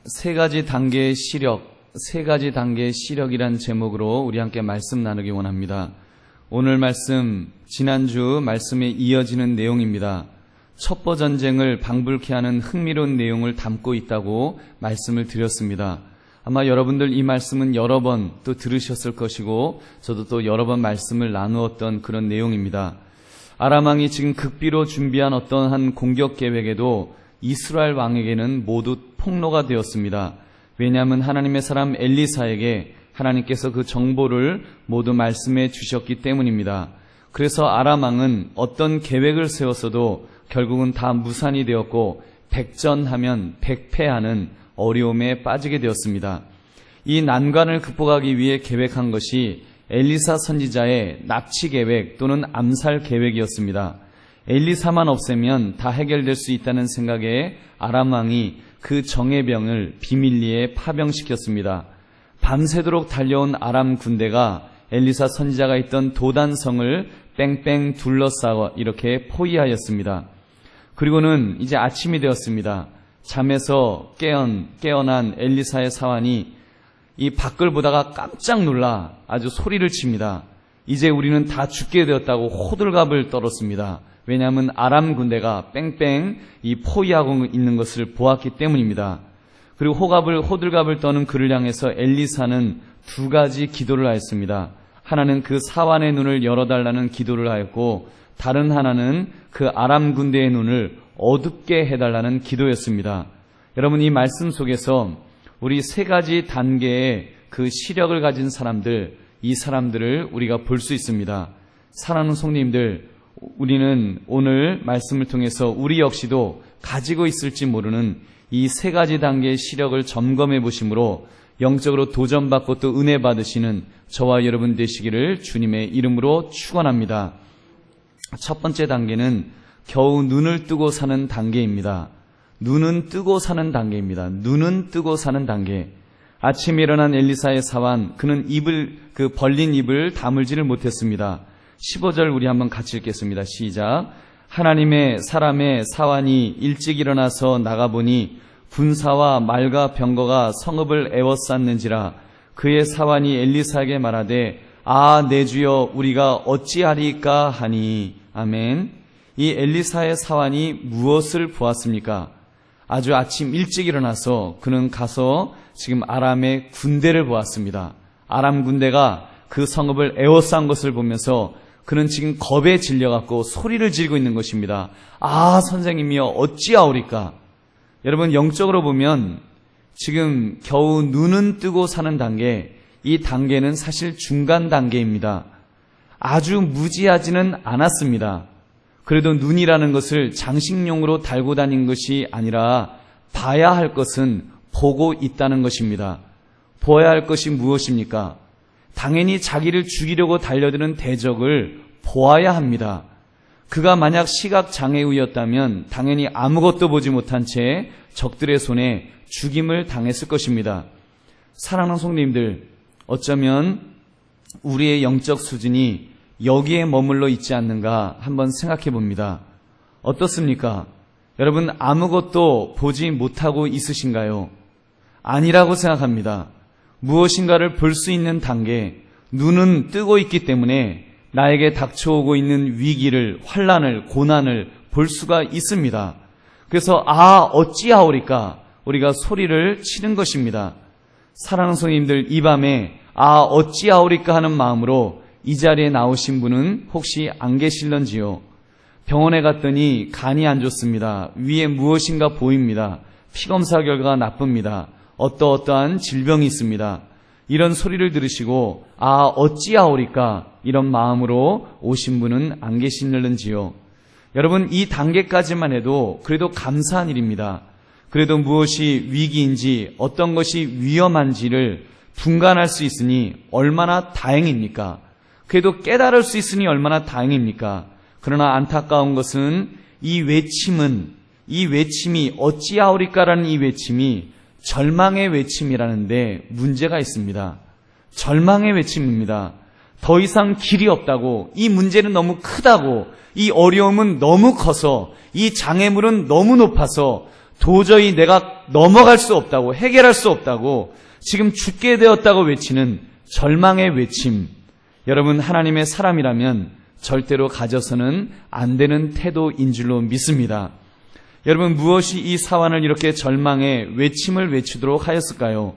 세 가지 단계의 시력이란 제목으로 우리 함께 말씀 나누기 원합니다. 오늘 말씀, 지난주 말씀에 이어지는 내용입니다. 첩보 전쟁을 방불케 하는 흥미로운 내용을 담고 있다고 말씀을 드렸습니다. 아마 여러분들 이 말씀은 여러 번 또 들으셨을 것이고 저도 또 여러 번 말씀을 나누었던 그런 내용입니다. 아람 왕이 지금 극비로 준비한 어떠한 공격 계획에도 이스라엘 왕에게는 모두 폭로가 되었습니다. 왜냐하면 하나님의 사람 엘리사에게 하나님께서 그 정보를 모두 말씀해 주셨기 때문입니다. 그래서 아람 왕은 어떤 계획을 세웠어도 결국은 다 무산이 되었고 백전하면 백패하는 어려움에 빠지게 되었습니다. 이 난관을 극복하기 위해 계획한 것이 엘리사 선지자의 납치 계획 또는 암살 계획이었습니다. 엘리사만 없애면 다 해결될 수 있다는 생각에 아람 왕이 그 정예병을 비밀리에 파병시켰습니다. 밤새도록 달려온 아람 군대가 엘리사 선지자가 있던 도단성을 뺑뺑 둘러싸고 이렇게 포위하였습니다. 그리고는 이제 아침이 되었습니다. 잠에서 깨어난 엘리사의 사환이 이 밖을 보다가 깜짝 놀라 아주 소리를 칩니다. 이제 우리는 다 죽게 되었다고 호들갑을 떨었습니다. 왜냐하면 아람 군대가 뺑뺑 이 포위하고 있는 것을 보았기 때문입니다. 그리고 호들갑을 떠는 그를 향해서 엘리사는 두 가지 기도를 하였습니다. 하나는 그 사환의 눈을 열어달라는 기도를 하였고 다른 하나는 그 아람 군대의 눈을 어둡게 해달라는 기도였습니다. 여러분, 이 말씀 속에서 우리 세 가지 단계의 그 시력을 가진 사람들, 이 사람들을 우리가 볼 수 있습니다. 사랑하는 성도님들, 우리는 오늘 말씀을 통해서 우리 역시도 가지고 있을지 모르는 이 세 가지 단계의 시력을 점검해 보심으로 영적으로 도전받고 또 은혜 받으시는 저와 여러분 되시기를 주님의 이름으로 축원합니다. 첫 번째 단계는 겨우 눈을 뜨고 사는 단계입니다. 눈은 뜨고 사는 단계입니다. 눈은 뜨고 사는 단계. 아침에 일어난 엘리사의 사환, 그는 벌린 입을 다물지를 못했습니다. 15절 우리 한번 같이 읽겠습니다. 시작. 하나님의 사람의 사환이 일찍 일어나서 나가보니 군사와 말과 병거가 성읍을 에워쌌는지라. 그의 사환이 엘리사에게 말하되 내 주여 우리가 어찌하리까 하니. 아멘. 이 엘리사의 사환이 무엇을 보았습니까? 아주 아침 일찍 일어나서 그는 가서 지금 아람의 군대를 보았습니다. 아람 군대가 그 성읍을 에워싼 것을 보면서 그는 지금 겁에 질려갖고 소리를 지르고 있는 것입니다. 선생님이여 어찌하오리까? 여러분, 영적으로 보면 지금 겨우 눈은 뜨고 사는 단계, 이 단계는 사실 중간 단계입니다. 아주 무지하지는 않았습니다. 그래도 눈이라는 것을 장식용으로 달고 다닌 것이 아니라 봐야 할 것은 보고 있다는 것입니다. 보아야 할 것이 무엇입니까? 당연히 자기를 죽이려고 달려드는 대적을 보아야 합니다. 그가 만약 시각장애우였다면 당연히 아무것도 보지 못한 채 적들의 손에 죽임을 당했을 것입니다. 사랑하는 성도님들, 어쩌면 우리의 영적 수준이 여기에 머물러 있지 않는가 한번 생각해 봅니다. 어떻습니까? 여러분, 아무것도 보지 못하고 있으신가요? 아니라고 생각합니다. 무엇인가를 볼 수 있는 단계, 눈은 뜨고 있기 때문에 나에게 닥쳐오고 있는 위기를, 환난을, 고난을 볼 수가 있습니다. 그래서 어찌하오리까? 우리가 소리를 치는 것입니다. 사랑하는 성도님들, 이 밤에 어찌하오리까 하는 마음으로 이 자리에 나오신 분은 혹시 안 계실런지요? 병원에 갔더니 간이 안 좋습니다. 위에 무엇인가 보입니다. 피검사 결과가 나쁩니다. 어떠한 질병이 있습니다. 이런 소리를 들으시고 어찌하오리까? 이런 마음으로 오신 분은 안 계실런지요? 여러분, 이 단계까지만 해도 그래도 감사한 일입니다. 그래도 무엇이 위기인지 어떤 것이 위험한지를 분간할 수 있으니 얼마나 다행입니까? 그래도 깨달을 수 있으니 얼마나 다행입니까? 그러나 안타까운 것은 이 외침이 어찌하오리까라는 이 외침이 절망의 외침이라는데 문제가 있습니다. 절망의 외침입니다. 더 이상 길이 없다고, 이 문제는 너무 크다고, 이 어려움은 너무 커서, 이 장애물은 너무 높아서 도저히 내가 넘어갈 수 없다고, 해결할 수 없다고, 지금 죽게 되었다고 외치는 절망의 외침. 여러분, 하나님의 사람이라면 절대로 가져서는 안 되는 태도인 줄로 믿습니다. 여러분, 무엇이 이 사환을 이렇게 절망의 외침을 외치도록 하였을까요?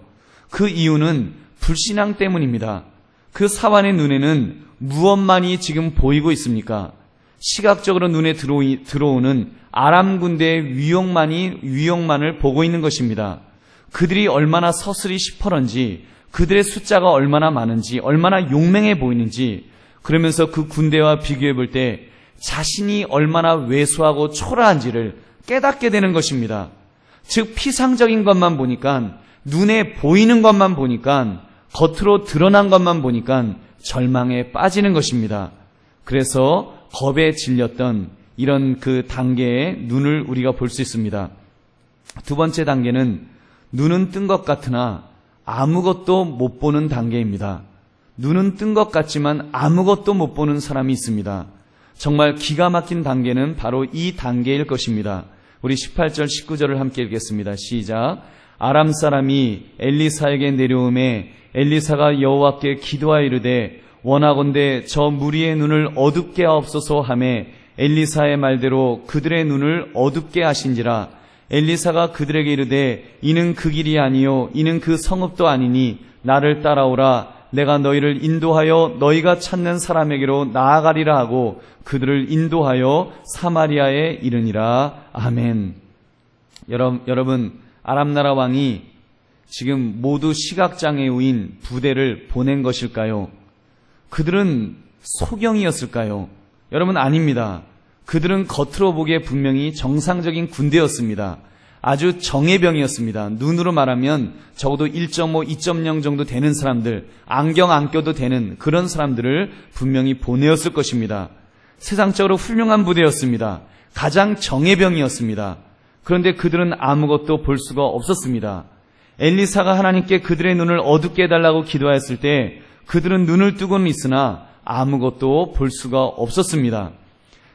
그 이유는 불신앙 때문입니다. 그 사환의 눈에는 무엇만이 지금 보이고 있습니까? 시각적으로 눈에 들어오는 아람 군대의 위용만을 보고 있는 것입니다. 그들이 얼마나 서슬이 시퍼런지, 그들의 숫자가 얼마나 많은지, 얼마나 용맹해 보이는지, 그러면서 그 군대와 비교해 볼 때 자신이 얼마나 왜소하고 초라한지를 깨닫게 되는 것입니다. 즉, 피상적인 것만 보니까, 눈에 보이는 것만 보니까, 겉으로 드러난 것만 보니까 절망에 빠지는 것입니다. 그래서 겁에 질렸던 이런 그 단계의 눈을 우리가 볼 수 있습니다. 두 번째 단계는 눈은 뜬 것 같으나 아무것도 못 보는 단계입니다. 눈은 뜬 것 같지만 아무것도 못 보는 사람이 있습니다. 정말 기가 막힌 단계는 바로 이 단계일 것입니다. 우리 18절 19절을 함께 읽겠습니다. 시작. 아람 사람이 엘리사에게 내려오매 엘리사가 여호와께 기도하여 이르되 원하건대 저 무리의 눈을 어둡게 하옵소서 하매 엘리사의 말대로 그들의 눈을 어둡게 하신지라. 엘리사가 그들에게 이르되 이는 그 길이 아니요 이는 그 성읍도 아니니 나를 따라오라. 내가 너희를 인도하여 너희가 찾는 사람에게로 나아가리라 하고 그들을 인도하여 사마리아에 이르니라. 아멘. 여러분, 아람나라 왕이 지금 모두 시각장애우인 부대를 보낸 것일까요? 그들은 소경이었을까요? 여러분, 아닙니다. 그들은 겉으로 보기에 분명히 정상적인 군대였습니다. 아주 정예병이었습니다. 눈으로 말하면 적어도 1.5, 2.0 정도 되는 사람들, 안경 안 껴도 되는 그런 사람들을 분명히 보내었을 것입니다. 세상적으로 훌륭한 부대였습니다. 가장 정예병이었습니다. 그런데 그들은 아무것도 볼 수가 없었습니다. 엘리사가 하나님께 그들의 눈을 어둡게 해달라고 기도하였을 때 그들은 눈을 뜨고는 있으나 아무것도 볼 수가 없었습니다.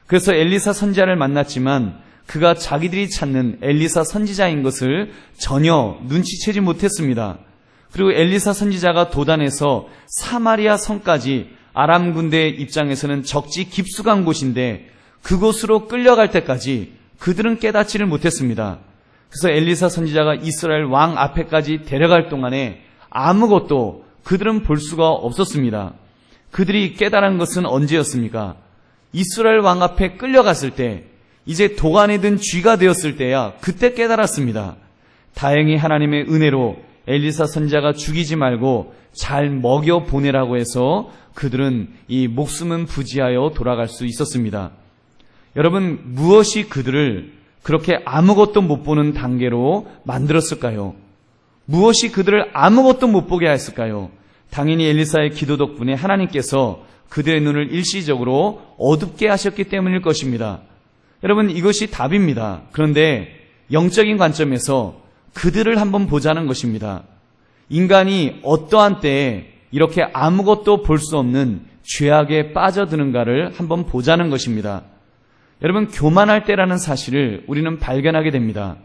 그래서 엘리사 선지자를 만났지만 그가 자기들이 찾는 엘리사 선지자인 것을 전혀 눈치채지 못했습니다. 그리고 엘리사 선지자가 도단에서 사마리아 성까지 아람 군대의 입장에서는 적지 깊숙한 곳인데 그곳으로 끌려갈 때까지 그들은 깨닫지를 못했습니다. 그래서 엘리사 선지자가 이스라엘 왕 앞에까지 데려갈 동안에 아무것도 그들은 볼 수가 없었습니다. 그들이 깨달은 것은 언제였습니까? 이스라엘 왕 앞에 끌려갔을 때, 이제 도간에 든 쥐가 되었을 때야 그때 깨달았습니다. 다행히 하나님의 은혜로 엘리사 선지자가 죽이지 말고 잘 먹여 보내라고 해서 그들은 이 목숨은 부지하여 돌아갈 수 있었습니다. 여러분, 무엇이 그들을 그렇게 아무것도 못 보는 단계로 만들었을까요? 무엇이 그들을 아무것도 못 보게 했을까요? 당연히 엘리사의 기도 덕분에 하나님께서 그들의 눈을 일시적으로 어둡게 하셨기 때문일 것입니다. 여러분, 이것이 답입니다. 그런데 영적인 관점에서 그들을 한번 보자는 것입니다. 인간이 어떠한 때에 이렇게 아무것도 볼 수 없는 죄악에 빠져드는가를 한번 보자는 것입니다. 여러분, 교만할 때라는 사실을 우리는 발견하게 됩니다.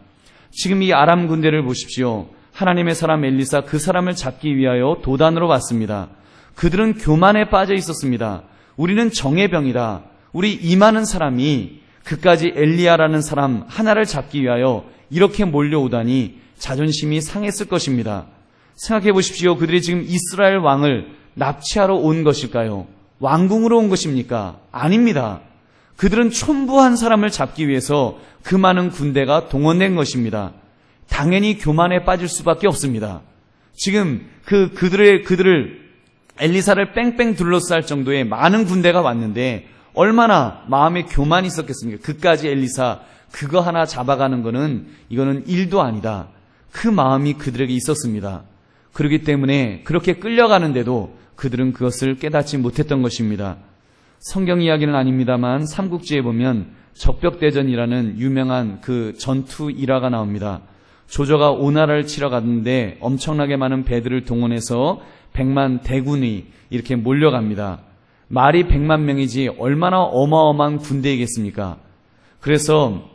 지금 이 아람 군대를 보십시오. 하나님의 사람 엘리사, 그 사람을 잡기 위하여 도단으로 왔습니다. 그들은 교만에 빠져 있었습니다. 우리는 정예병이다. 우리 이 많은 사람이 그까지 엘리야라는 사람 하나를 잡기 위하여 이렇게 몰려오다니 자존심이 상했을 것입니다. 생각해 보십시오. 그들이 지금 이스라엘 왕을 납치하러 온 것일까요? 왕궁으로 온 것입니까? 아닙니다. 그들은 촌부한 사람을 잡기 위해서 그 많은 군대가 동원된 것입니다. 당연히 교만에 빠질 수밖에 없습니다. 지금 그들을 엘리사를 뺑뺑 둘러쌀 정도의 많은 군대가 왔는데 얼마나 마음에 교만이 있었겠습니까? 그까지 엘리사 그거 하나 잡아가는 이거는 일도 아니다. 그 마음이 그들에게 있었습니다. 그렇기 때문에 그렇게 끌려가는데도 그들은 그것을 깨닫지 못했던 것입니다. 성경 이야기는 아닙니다만 삼국지에 보면 적벽대전이라는 유명한 그 전투 일화가 나옵니다. 조조가 오나라를 치러 갔는데 엄청나게 많은 배들을 동원해서 100만 대군이 이렇게 몰려갑니다. 말이 100만 명이지 얼마나 어마어마한 군대이겠습니까? 그래서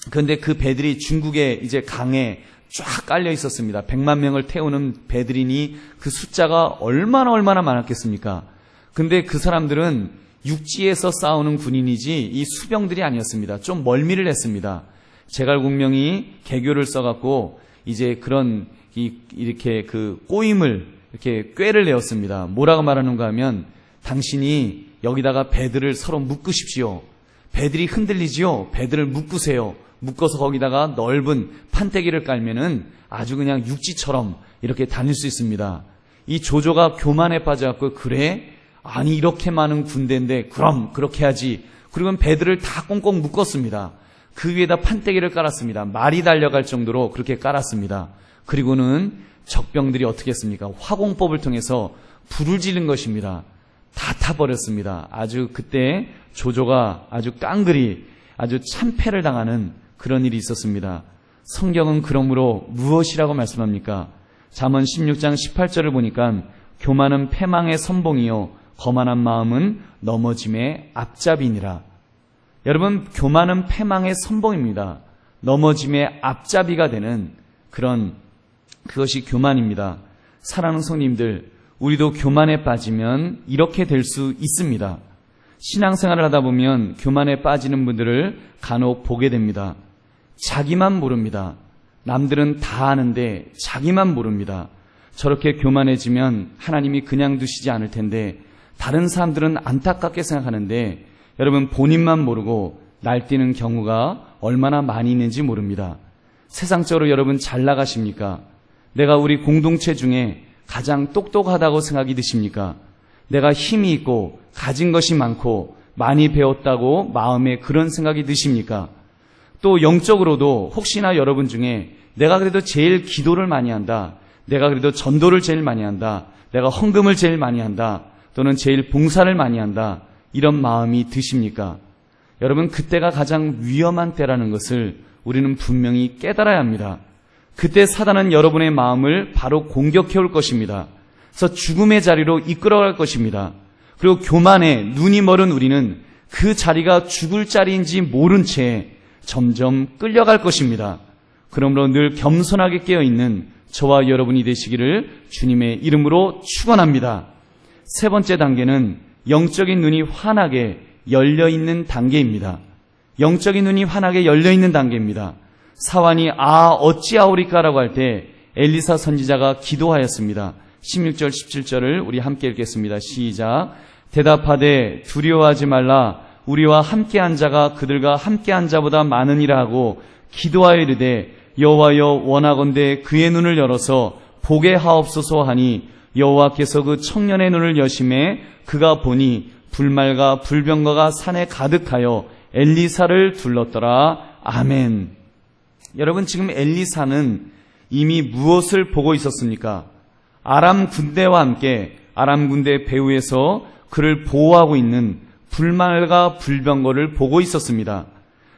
그런데 그 배들이 중국의 이제 강에 쫙 깔려 있었습니다. 100만 명을 태우는 배들이니 그 숫자가 얼마나 많았겠습니까? 근데 그 사람들은 육지에서 싸우는 군인이지 이 수병들이 아니었습니다. 좀 멀미를 했습니다. 제갈공명이 개교를 써갖고 이제 그런 이렇게 그 꼬임을 이렇게 꾀를 내었습니다. 뭐라고 말하는가 하면 당신이 여기다가 배들을 서로 묶으십시오. 배들이 흔들리지요. 배들을 묶으세요. 묶어서 거기다가 넓은 판때기를 깔면은 아주 그냥 육지처럼 이렇게 다닐 수 있습니다. 이 조조가 교만에 빠져갖고 그래? 아니 이렇게 많은 군대인데 그럼 그렇게 하지. 그리고 배들을 다 꽁꽁 묶었습니다. 그 위에다 판때기를 깔았습니다. 말이 달려갈 정도로 그렇게 깔았습니다. 그리고는 적병들이 어떻게 했습니까? 화공법을 통해서 불을 지른 것입니다. 다 타버렸습니다. 아주 그때 조조가 아주 깡그리 아주 참패를 당하는 그런 일이 있었습니다. 성경은 그러므로 무엇이라고 말씀합니까? 잠언 16장 18절을 보니까 교만은 패망의 선봉이요 거만한 마음은 넘어짐의 앞잡이니라. 여러분, 교만은 패망의 선봉입니다. 넘어짐의 앞잡이가 되는 그것이 교만입니다. 사랑하는 성님들, 우리도 교만에 빠지면 이렇게 될 수 있습니다. 신앙생활을 하다 보면 교만에 빠지는 분들을 간혹 보게 됩니다. 자기만 모릅니다. 남들은 다 아는데 자기만 모릅니다. 저렇게 교만해지면 하나님이 그냥 두시지 않을 텐데 다른 사람들은 안타깝게 생각하는데 여러분 본인만 모르고 날뛰는 경우가 얼마나 많이 있는지 모릅니다. 세상적으로 여러분 잘 나가십니까? 내가 우리 공동체 중에 가장 똑똑하다고 생각이 드십니까? 내가 힘이 있고 가진 것이 많고 많이 배웠다고 마음에 그런 생각이 드십니까? 또 영적으로도 혹시나 여러분 중에 내가 그래도 제일 기도를 많이 한다, 내가 그래도 전도를 제일 많이 한다, 내가 헌금을 제일 많이 한다, 또는 제일 봉사를 많이 한다, 이런 마음이 드십니까? 여러분, 그때가 가장 위험한 때라는 것을 우리는 분명히 깨달아야 합니다. 그때 사단은 여러분의 마음을 바로 공격해 올 것입니다. 그래서 죽음의 자리로 이끌어갈 것입니다. 그리고 교만에 눈이 멀은 우리는 그 자리가 죽을 자리인지 모른 채 점점 끌려갈 것입니다. 그러므로 늘 겸손하게 깨어있는 저와 여러분이 되시기를 주님의 이름으로 축원합니다. 세 번째 단계는 영적인 눈이 환하게 열려있는 단계입니다. 영적인 눈이 환하게 열려있는 단계입니다. 사환이 어찌하오리까라고 할 때 엘리사 선지자가 기도하였습니다. 16절 17절을 우리 함께 읽겠습니다. 시작. 대답하되 두려워하지 말라. 우리와 함께한 자가 그들과 함께한 자보다 많으니라 하고 기도하여 이르되 여호와여 원하건대 그의 눈을 열어서 보게 하옵소서 하니 여호와께서 그 청년의 눈을 여심해 그가 보니 불말과 불병거가 산에 가득하여 엘리사를 둘렀더라. 아멘. 여러분, 지금 엘리사는 이미 무엇을 보고 있었습니까? 아람 군대와 함께 아람 군대 배후에서 그를 보호하고 있는 불말과 불병거를 보고 있었습니다.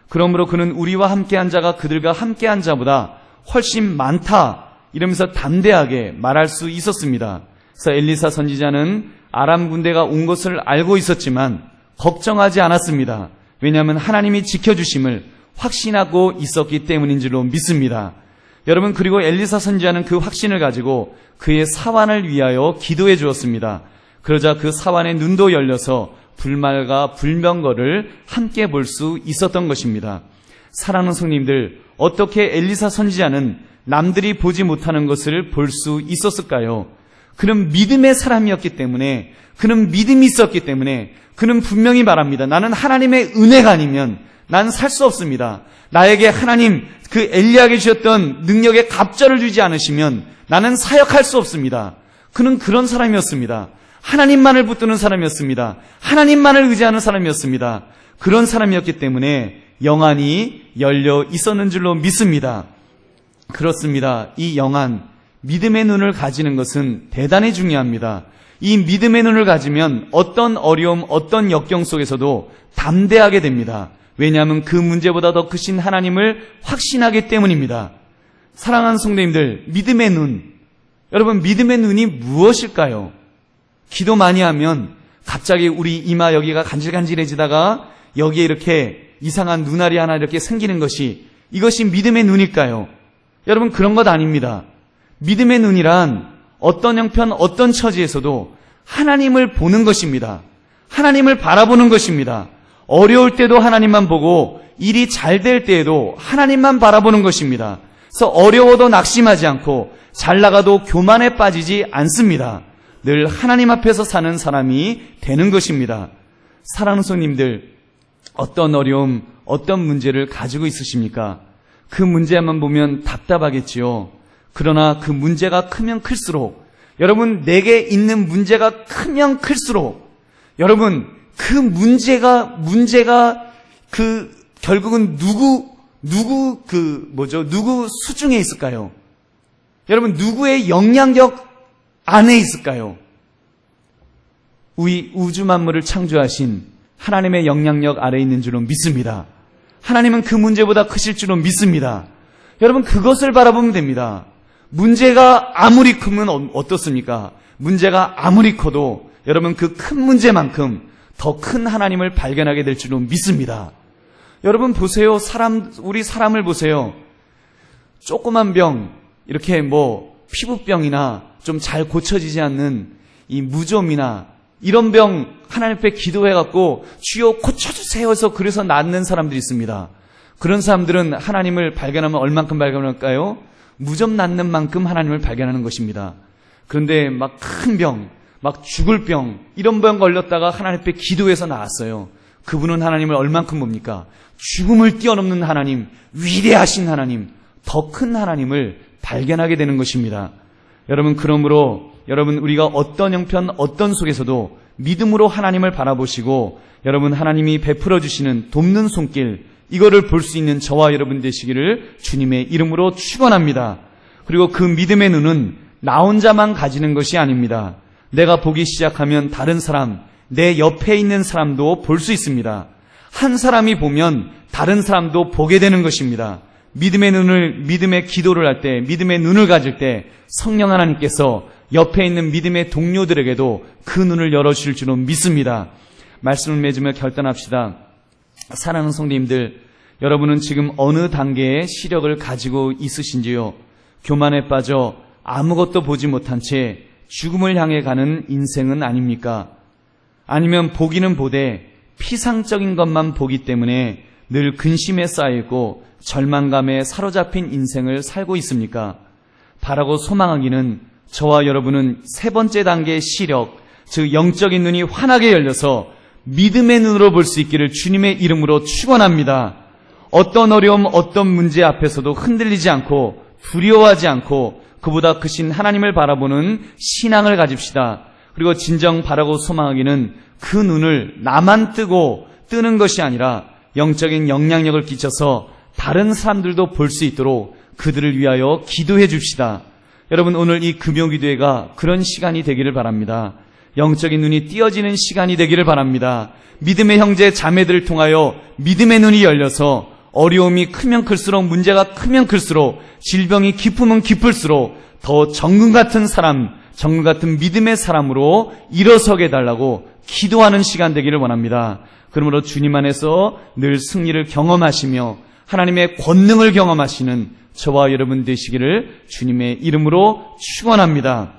그러므로 그는 우리와 함께한 자가 그들과 함께한 자보다 훨씬 많다 이러면서 담대하게 말할 수 있었습니다. 그래서 엘리사 선지자는 아람 군대가 온 것을 알고 있었지만 걱정하지 않았습니다. 왜냐하면 하나님이 지켜주심을 확신하고 있었기 때문인 줄로 믿습니다. 여러분, 그리고 엘리사 선지자는 그 확신을 가지고 그의 사환을 위하여 기도해 주었습니다. 그러자 그 사환의 눈도 열려서 불말과 불병거를 함께 볼 수 있었던 것입니다. 사랑하는 성님들, 어떻게 엘리사 선지자는 남들이 보지 못하는 것을 볼 수 있었을까요? 그는 믿음의 사람이었기 때문에, 그는 믿음이 있었기 때문에 그는 분명히 말합니다. 나는 하나님의 은혜가 아니면 나는 살 수 없습니다. 나에게 하나님 그 엘리야에게 주셨던 능력의 갑절을 주지 않으시면 나는 사역할 수 없습니다. 그는 그런 사람이었습니다. 하나님만을 붙드는 사람이었습니다. 하나님만을 의지하는 사람이었습니다. 그런 사람이었기 때문에 영안이 열려 있었는 줄로 믿습니다. 그렇습니다. 이 영안, 믿음의 눈을 가지는 것은 대단히 중요합니다. 이 믿음의 눈을 가지면 어떤 어려움, 어떤 역경 속에서도 담대하게 됩니다. 왜냐하면 그 문제보다 더 크신 하나님을 확신하기 때문입니다. 사랑하는 성도님들, 믿음의 눈, 여러분, 믿음의 눈이 무엇일까요? 기도 많이 하면 갑자기 우리 이마 여기가 간질간질해지다가 여기에 이렇게 이상한 눈알이 하나 이렇게 생기는 것이 이것이 믿음의 눈일까요? 여러분, 그런 것 아닙니다. 믿음의 눈이란 어떤 형편, 어떤 처지에서도 하나님을 보는 것입니다. 하나님을 바라보는 것입니다. 어려울 때도 하나님만 보고 일이 잘 될 때에도 하나님만 바라보는 것입니다. 그래서 어려워도 낙심하지 않고 잘 나가도 교만에 빠지지 않습니다. 늘 하나님 앞에서 사는 사람이 되는 것입니다. 사랑하는 성님들, 어떤 어려움, 어떤 문제를 가지고 있으십니까? 그 문제만 보면 답답하겠지요. 그러나 그 문제가 크면 클수록, 여러분, 내게 있는 문제가 크면 클수록, 여러분, 그 문제가 결국은 누구 수중에 있을까요? 여러분, 누구의 영향력 안에 있을까요? 우주 만물을 창조하신 하나님의 영향력 아래에 있는 줄로 믿습니다. 하나님은 그 문제보다 크실 줄로 믿습니다. 여러분, 그것을 바라보면 됩니다. 문제가 아무리 크면 어떻습니까? 문제가 아무리 커도 여러분, 그 큰 문제만큼 더 큰 하나님을 발견하게 될 줄로 믿습니다. 여러분 보세요. 우리 사람을 보세요. 조그만 병, 이렇게 피부병이나 좀 잘 고쳐지지 않는 이 무좀이나 이런 병 하나님 앞에 기도해갖고 주여 고쳐주세요 해서 그래서 낫는 사람들이 있습니다. 그런 사람들은 하나님을 발견하면 얼만큼 발견할까요? 무좀 낫는 만큼 하나님을 발견하는 것입니다. 그런데 막 큰 병, 막 죽을 병, 이런 병 걸렸다가 하나님 앞에 기도해서 나았어요. 그분은 하나님을 얼만큼 봅니까? 죽음을 뛰어넘는 하나님, 위대하신 하나님, 더 큰 하나님을 발견하게 되는 것입니다. 여러분, 그러므로 여러분, 우리가 어떤 형편, 어떤 속에서도 믿음으로 하나님을 바라보시고 여러분, 하나님이 베풀어 주시는 돕는 손길, 이거를 볼 수 있는 저와 여러분 되시기를 주님의 이름으로 축원합니다. 그리고 그 믿음의 눈은 나 혼자만 가지는 것이 아닙니다. 내가 보기 시작하면 다른 사람, 내 옆에 있는 사람도 볼 수 있습니다. 한 사람이 보면 다른 사람도 보게 되는 것입니다. 믿음의 기도를 할 때, 믿음의 눈을 가질 때 성령 하나님께서 옆에 있는 믿음의 동료들에게도 그 눈을 열어주실 줄로 믿습니다. 말씀을 맺으며 결단합시다. 사랑하는 성도님들, 여러분은 지금 어느 단계의 시력을 가지고 있으신지요? 교만에 빠져 아무것도 보지 못한 채 죽음을 향해 가는 인생은 아닙니까? 아니면 보기는 보되 피상적인 것만 보기 때문에 늘 근심에 쌓이고 절망감에 사로잡힌 인생을 살고 있습니까? 바라고 소망하기는 저와 여러분은 세 번째 단계의 시력, 즉 영적인 눈이 환하게 열려서 믿음의 눈으로 볼 수 있기를 주님의 이름으로 축원합니다. 어떤 어려움, 어떤 문제 앞에서도 흔들리지 않고 두려워하지 않고 그보다 크신 하나님을 바라보는 신앙을 가집시다. 그리고 진정 바라고 소망하기는 그 눈을 나만 뜨는 것이 아니라 영적인 영향력을 끼쳐서 다른 사람들도 볼 수 있도록 그들을 위하여 기도해 줍시다. 여러분, 오늘 이 금요기도회가 그런 시간이 되기를 바랍니다. 영적인 눈이 띄어지는 시간이 되기를 바랍니다. 믿음의 형제 자매들을 통하여 믿음의 눈이 열려서 어려움이 크면 클수록, 문제가 크면 클수록, 질병이 깊으면 깊을수록 더 정금 같은 사람, 정금 같은 믿음의 사람으로 일어서게 해달라고 기도하는 시간 되기를 원합니다. 그러므로 주님 안에서 늘 승리를 경험하시며 하나님의 권능을 경험하시는 저와 여러분 되시기를 주님의 이름으로 축원합니다.